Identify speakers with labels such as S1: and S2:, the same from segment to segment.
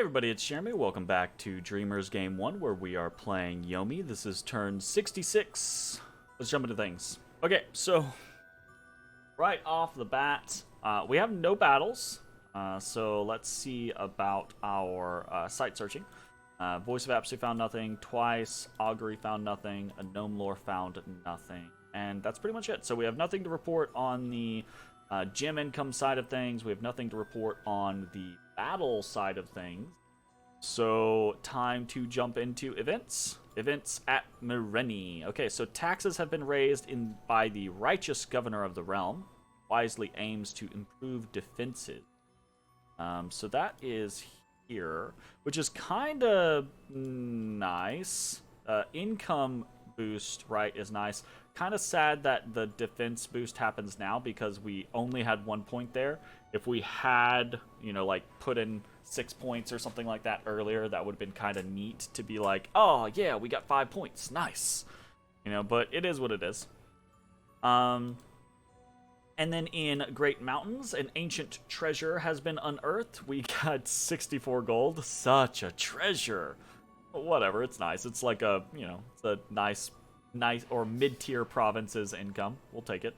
S1: Hey everybody, it's Jeremy. Welcome back to Dreamers Game 1, where we are playing Yomi. This is turn 66. Let's jump into things. Okay, so right off the bat, we have no battles. So let's see about our site searching. Voice of Apsu found nothing. Twice. Augury found nothing. A Gnome Lore found nothing. And that's pretty much it. So we have nothing to report on the gem income side of things. We have nothing to report on the battle side of things. So time to jump into events. Events at Mireni. Okay, so taxes have been raised by the righteous governor of the realm. Wisely aims to improve defenses. So that is here, which is kind of nice. Income boost, right, is nice. Kind of sad that the defense boost happens now because we only had 1 point there. If we had, like put in 6 points or something like that earlier, that would have been kind of neat to be like, oh yeah, we got 5 points, nice. But it is what it is. And then in Great Mountains, an ancient treasure has been unearthed. We got 64 gold. Such a treasure. But whatever, it's nice. It's like a, it's a nice or mid-tier province's income. We'll take it.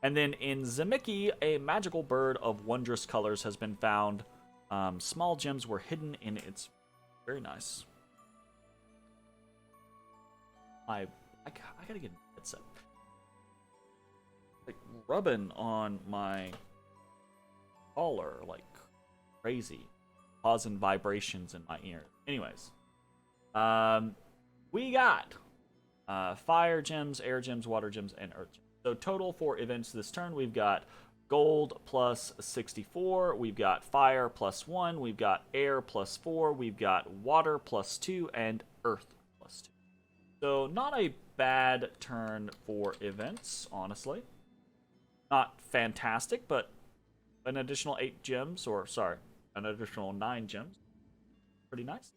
S1: And then in Zemiki, a magical bird of wondrous colors has been found. Small gems were hidden in its... Very nice. I gotta get a headset. Like rubbing on my collar like crazy, causing vibrations in my ears. Anyways, we got fire gems, air gems, water gems, and earth gems. So total for events this turn, we've got gold plus 64, we've got fire plus 1, we've got air plus 4, we've got water plus 2, and earth plus 2. So not a bad turn for events, honestly. Not fantastic, but an additional 8 gems, an additional 9 gems. Pretty nice.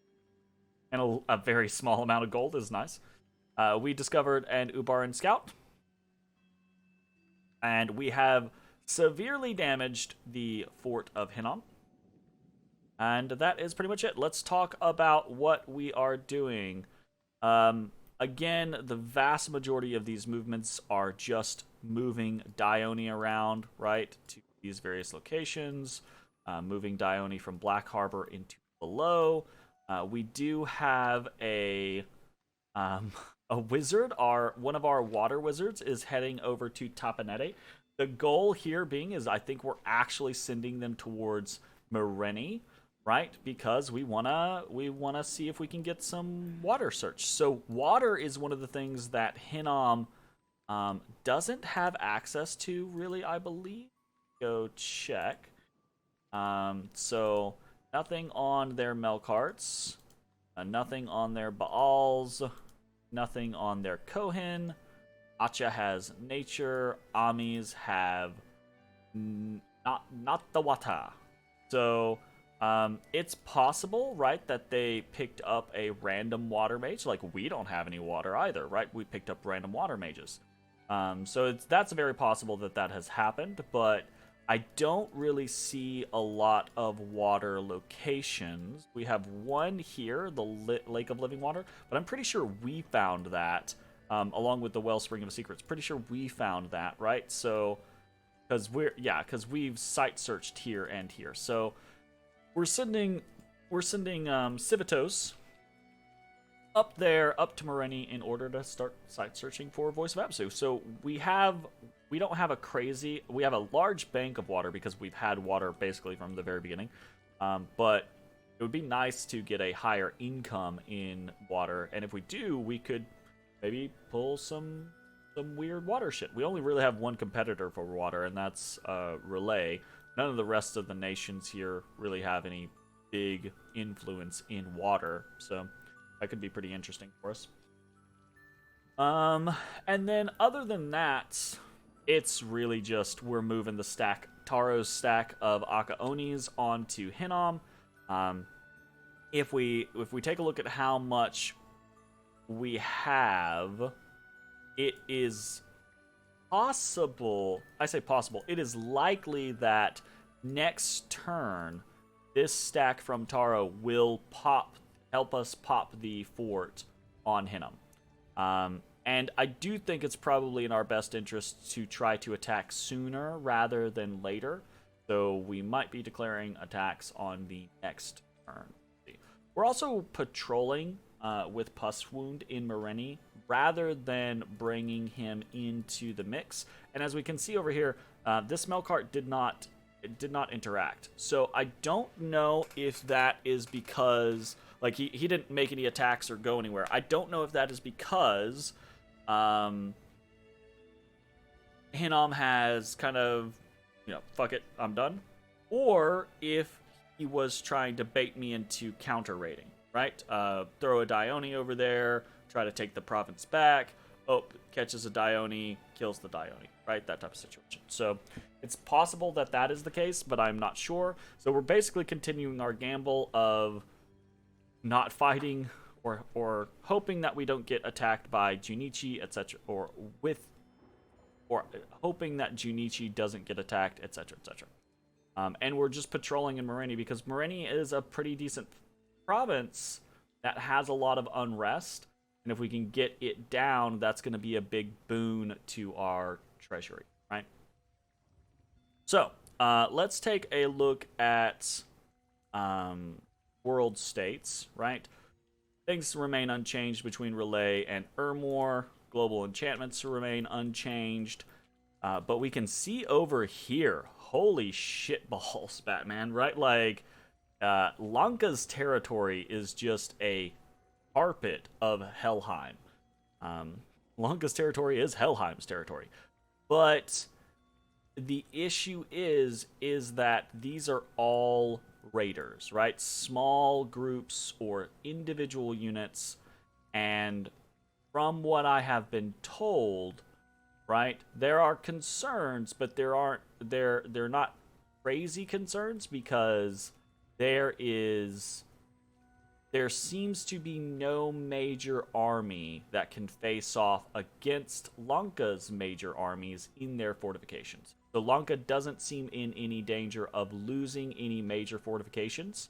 S1: And a very small amount of gold is nice. We discovered an Ubaran Scout. And we have severely damaged the fort of Hinnom. And that is pretty much it. Let's talk about what we are doing. Again, the vast majority of these movements are just moving Dione around, right, to these various locations, moving Dione from Black Harbor into below. We do have a wizard. One of our water wizards is heading over to Tapanete. The goal here being is I think we're actually sending them towards Mireni, right? Because we wanna see if we can get some water search. So water is one of the things that Hinnom doesn't have access to, really, I believe. Go check. So nothing on their Melkarts, nothing on their Baals, nothing on their Kohen. Acha has nature. Amis have not the Wata. So it's possible, right, that they picked up a random water mage. Like, we don't have any water either, right? We picked up random water mages. So that's very possible that has happened, but I don't really see a lot of water locations. We have one here, the Lake of Living Water, but I'm pretty sure we found that, along with the Wellspring of Secrets. Pretty sure we found that, right? So, because we've site searched here and here. So we're sending Civitos up to Mireni in order to start site searching for Voice of Apsu. So we have a large bank of water because we've had water basically from the very beginning. But it would be nice to get a higher income in water, and if we do, we could maybe pull some weird water shit. We only really have one competitor for water, and that's Relay. None of the rest of the nations here really have any big influence in water, so that could be pretty interesting for us. And then other than that, it's really just we're moving the stack, Taro's stack of Akaonis onto Hinnom. If we take a look at how much we have, it is possible, I say possible, it is likely that next turn this stack from Taro will help us pop the fort on Hinnom. And I do think it's probably in our best interest to try to attack sooner rather than later. So we might be declaring attacks on the next turn. We're also patrolling with Pus Wound in Mareni rather than bringing him into the mix. And as we can see over here, this Melkart did not interact. So I don't know if that is because, like, he didn't make any attacks or go anywhere. I don't know if that is because Hinnom has kind of, fuck it, I'm done. Or if he was trying to bait me into counter raiding, right? Throw a Dione over there, try to take the province back. Oh, catches a Dione, kills the Dione, right? That type of situation. So it's possible that that is the case, but I'm not sure. So we're basically continuing our gamble of not fighting or hoping that we don't get attacked by Junichi, etc., or hoping that Junichi doesn't get attacked, etc., etc. And we're just patrolling in Mareni because Mareni is a pretty decent province that has a lot of unrest, and if we can get it down, that's going to be a big boon to our treasury, right? So let's take a look at world states, right? Things remain unchanged between Relay and Ermor. Global enchantments remain unchanged. But we can see over here, holy shit balls, Batman, right? Like, Lanka's territory is just a carpet of Helheim. Lanka's territory is Helheim's territory. But the issue is that these are all raiders, right? Small groups or individual units, and from what I have been told, right, there are concerns, but they're not crazy concerns because there seems to be no major army that can face off against Lanka's major armies in their fortifications. So Lanka doesn't seem in any danger of losing any major fortifications.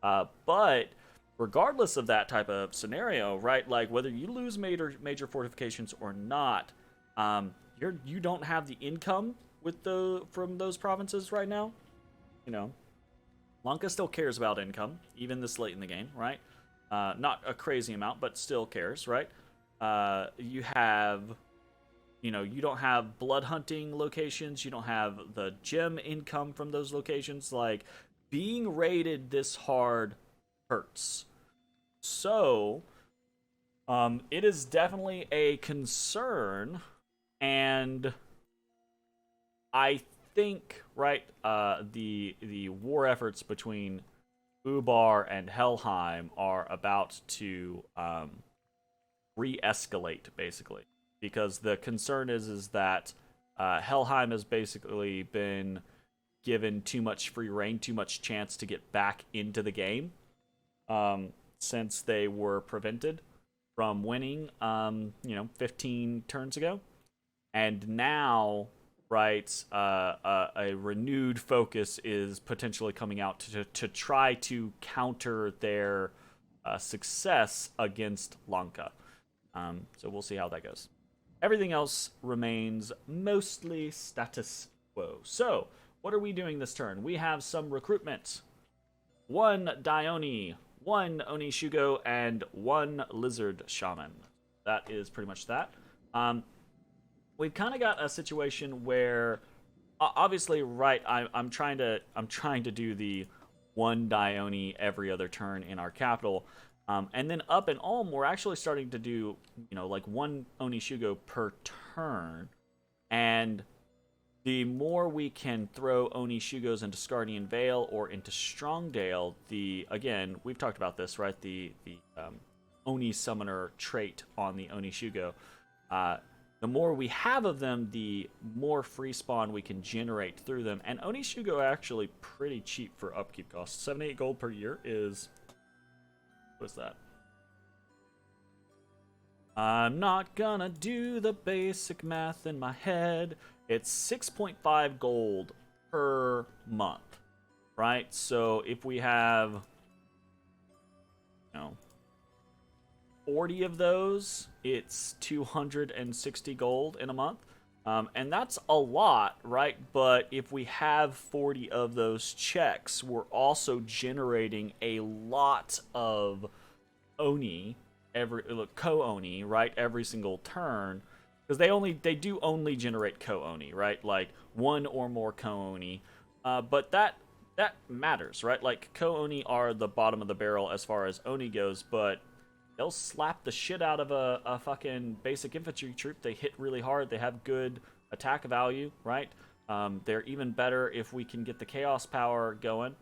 S1: But regardless of that type of scenario, right, like whether you lose major fortifications or not, you don't have the income from those provinces right now. Lanka still cares about income, even this late in the game, right? Not a crazy amount, but still cares, right? You don't have blood hunting locations. You don't have the gem income from those locations. Like, being raided this hard hurts. So, it is definitely a concern, and I think, right, the war efforts between Ubar and Helheim are about to re-escalate, basically, because the concern is that Helheim has basically been given too much free reign, too much chance to get back into the game, since they were prevented from winning 15 turns ago, and now, right, a renewed focus is potentially coming out to try to counter their success against Lanka. So we'll see how that goes. Everything else remains mostly status quo. So, what are we doing this turn? We have some recruitment. 1 Dione, 1 Onishugo, and 1 Lizard Shaman. That is pretty much that. We've kind of got a situation where, obviously, right, I'm trying to do the 1 Dione every other turn in our capital, and then up in Ulm, we're actually starting to do, like 1 Onishugo per turn, and the more we can throw Onishugos into Scardian Vale or into Strongdale, again, we've talked about this, right, the Oni Summoner trait on the Onishugo, the more we have of them, the more free spawn we can generate through them. And Onishugo are actually pretty cheap for upkeep costs. 78 gold per year is... what's that? I'm not gonna do the basic math in my head. It's 6.5 gold per month. right? So if we have, 40 of those, it's 260 gold in a month. And that's a lot, right? But if we have 40 of those checks, we're also generating a lot of Oni ko-Oni, right? Every single turn. Because they do only generate ko-Oni, right? Like one or more ko-Oni. But that matters, right? Like ko-Oni are the bottom of the barrel as far as Oni goes, but they'll slap the shit out of a fucking basic infantry troop. They hit really hard. They have good attack value, right? They're even better if we can get the chaos power going.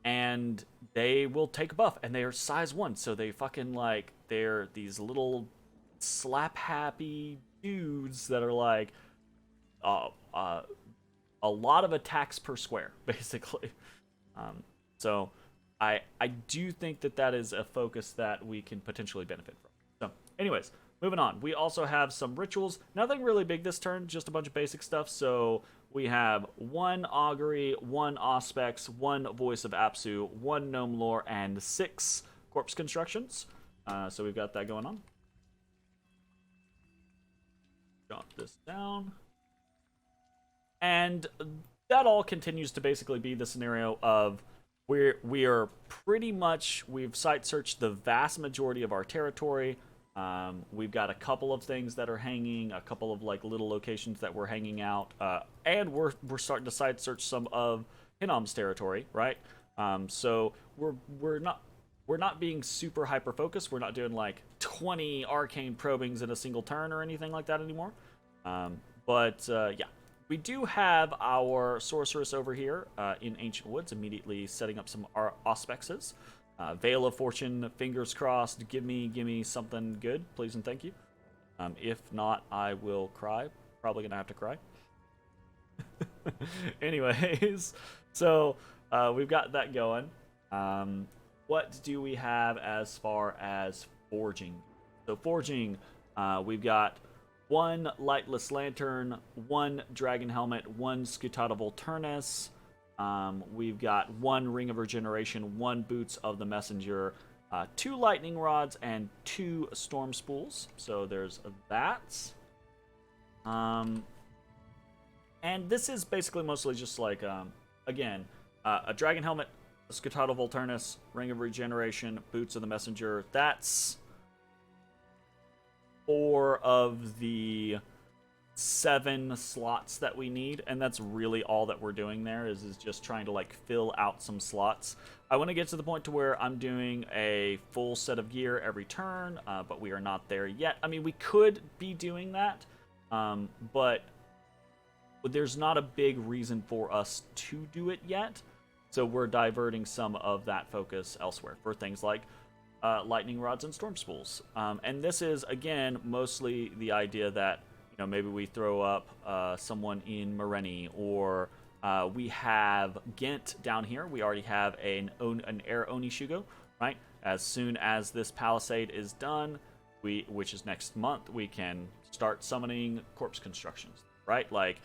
S1: And they will take a buff, and they are size 1, so they fucking like, they're these little slap happy dudes that are like a lot of attacks per square, basically. So I do think that is a focus that we can potentially benefit from. So, anyways, moving on. We also have some rituals. Nothing really big this turn, just a bunch of basic stuff. So we have 1 augury, 1 auspex, 1 voice of Apsu, 1 gnome lore, and 6 corpse constructions. So we've got that going on. Jot this down. And that all continues to basically be the scenario of we are pretty much, we've site searched the vast majority of our territory. We've got a couple of things that are hanging, a couple of like little locations that we're hanging out, and we're starting to site search some of Hinom's territory, right? So we're not being super hyper focused. We're not doing like 20 arcane probings in a single turn or anything like that anymore. But yeah. We do have our sorceress over here in Ancient Woods, immediately setting up some auspexes. Veil of Fortune, fingers crossed, give me something good, please and thank you. If not, I will cry. Probably gonna have to cry. Anyways, so we've got that going. What do we have as far as forging? So forging, we've got 1 lightless lantern, 1 dragon helmet, 1 scutata volturnus. We've got 1 ring of regeneration, 1 boots of the messenger, 2 lightning rods, and 2 storm spools. So there's that. And this is basically mostly just like, again, a dragon helmet, a scutata volturnus, ring of regeneration, boots of the messenger. That's 4 of the 7 slots that we need, and that's really all that we're doing there is just trying to like fill out some slots. I want to get to the point to where I'm doing a full set of gear every turn, but we are not there yet. I mean, we could be doing that, but there's not a big reason for us to do it yet, so we're diverting some of that focus elsewhere for things like lightning rods and storm spools. And this is, again, mostly the idea that, maybe we throw up someone in Moreni, or we have Ghent down here. We already have an Air Oni Shugo, right? As soon as this Palisade is done, which is next month, we can start summoning corpse constructions, right? Like,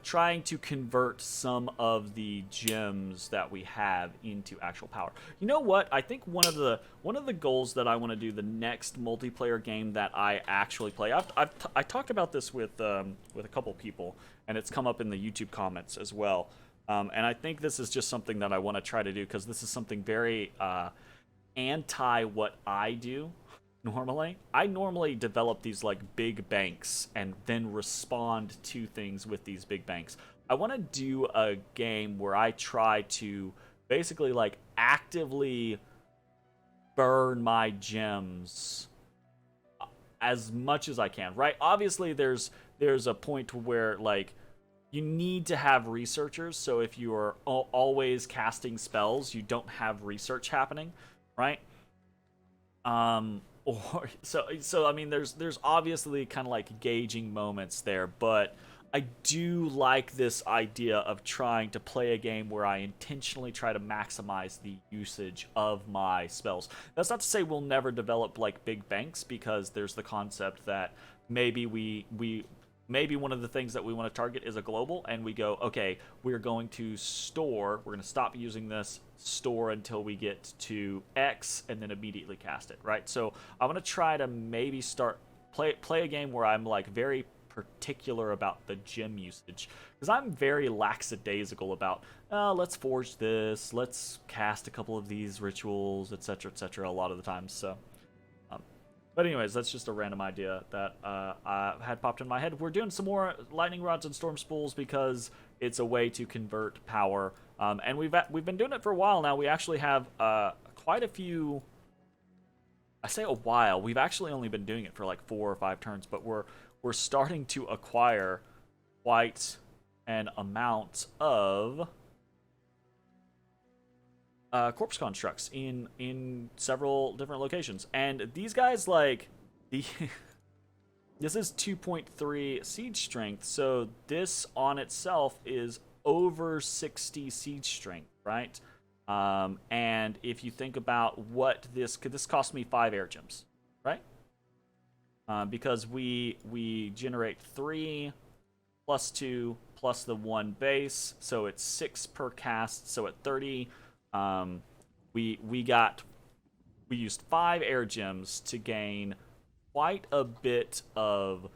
S1: trying to convert some of the gems that we have into actual power. You know what? I think one of the goals that I want to do the next multiplayer game that I actually play. I talked about this with a couple people, and it's come up in the YouTube comments as well. And I think this is just something that I want to try to do because this is something very anti what I do. I normally develop these like big banks and then respond to things with these big banks. I want to do a game where I try to basically like actively burn my gems as much as I can, right? Obviously there's a point where like you need to have researchers, so if you are always casting spells, you don't have research happening, right? Or so I mean, there's obviously kind of like gauging moments there, but I do like this idea of trying to play a game where I intentionally try to maximize the usage of my spells. That's not to say we'll never develop like big banks, because there's the concept that maybe we maybe one of the things that we want to target is a global, and we go, okay, we're going to store, we're going to stop using this, store until we get to X, and then immediately cast it, right? So I'm going to try to maybe play a game where I'm like very particular about the gem usage, because I'm very lackadaisical about let's forge this, let's cast a couple of these rituals, etc., etc., a lot of the times. So but anyways, that's just a random idea that I had popped in my head. We're doing some more lightning rods and storm spools because it's a way to convert power, and we've been doing it for a while now. We actually have quite a few. I say a while. We've actually only been doing it for like 4 or 5 turns, but we're starting to acquire quite an amount of corpse constructs in several different locations, and these guys, like, this is 2.3 siege strength, so this on itself is over 60 siege strength, right? And if you think about what this cost me 5 air gems, right? Because we generate 3 plus 2 plus the 1 base, so it's 6 per cast, so at 30. We used 5 air gems to gain quite a bit of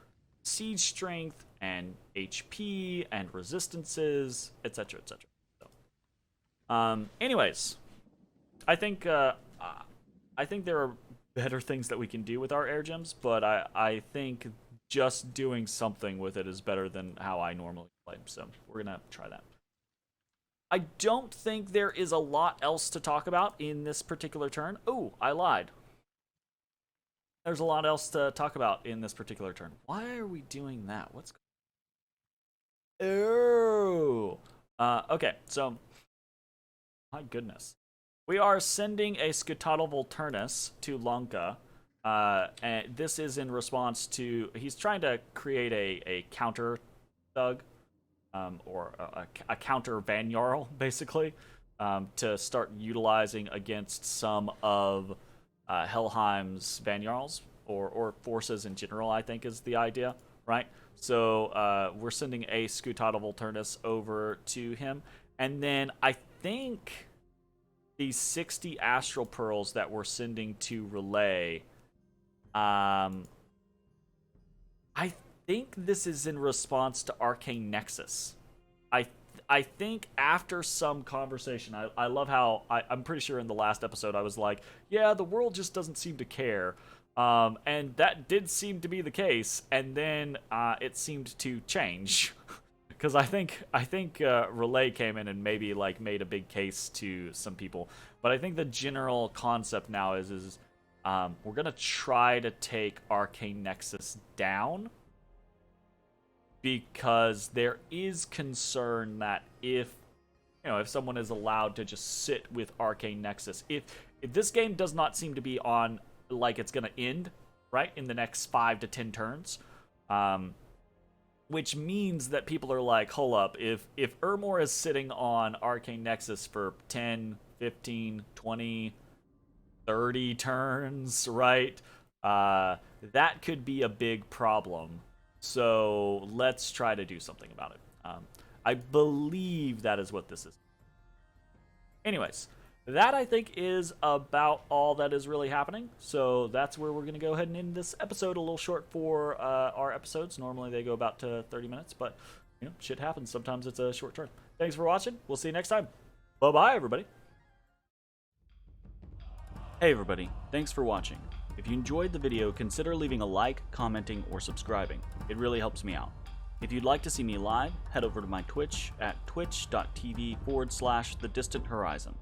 S1: siege strength and HP and resistances, etc., etc. So, anyways, I think there are better things that we can do with our air gems, but I think just doing something with it is better than how I normally play. So we're gonna try that. I don't think there is a lot else to talk about in this particular turn. Oh, I lied. There's a lot else to talk about in this particular turn. Why are we doing that? What's... Oh. Okay, so... My goodness. We are sending a Scutadal Volturnus to Lanka. And this is in response to... He's trying to create a counter thug. Or a counter Van Jarl, basically, to start utilizing against some of Helheim's Van Jarls, or forces in general, I think is the idea, right? So we're sending a Scutadal Volturnus over to him, and then I think these 60 Astral Pearls that we're sending to Relay, I think this is in response to Arcane Nexus. I think after some conversation, I love how I'm pretty sure in the last episode I was like, yeah, the world just doesn't seem to care, and that did seem to be the case, and then it seemed to change because I think Relay came in and maybe like made a big case to some people, but I think the general concept now is we're gonna try to take Arcane Nexus down. Because there is concern that if someone is allowed to just sit with Arcane Nexus, if this game does not seem to be on like it's gonna end right in the next 5 to 10 turns, which means that people are like, hold up, if Ermor is sitting on Arcane Nexus for 10, 15, 20, 30 turns, right? That could be a big problem. So let's try to do something about it. I believe that is what this is. Anyways, that I think is about all that is really happening. So that's where we're going to go ahead and end this episode. A little short for our episodes. Normally they go about to 30 minutes, but shit happens. Sometimes it's a short turn. Thanks for watching. We'll see you next time. Bye-bye, everybody. Hey, everybody. Thanks for watching. If you enjoyed the video, consider leaving a like, commenting, or subscribing. It really helps me out. If you'd like to see me live, head over to my Twitch at twitch.tv/thedistanthorizon.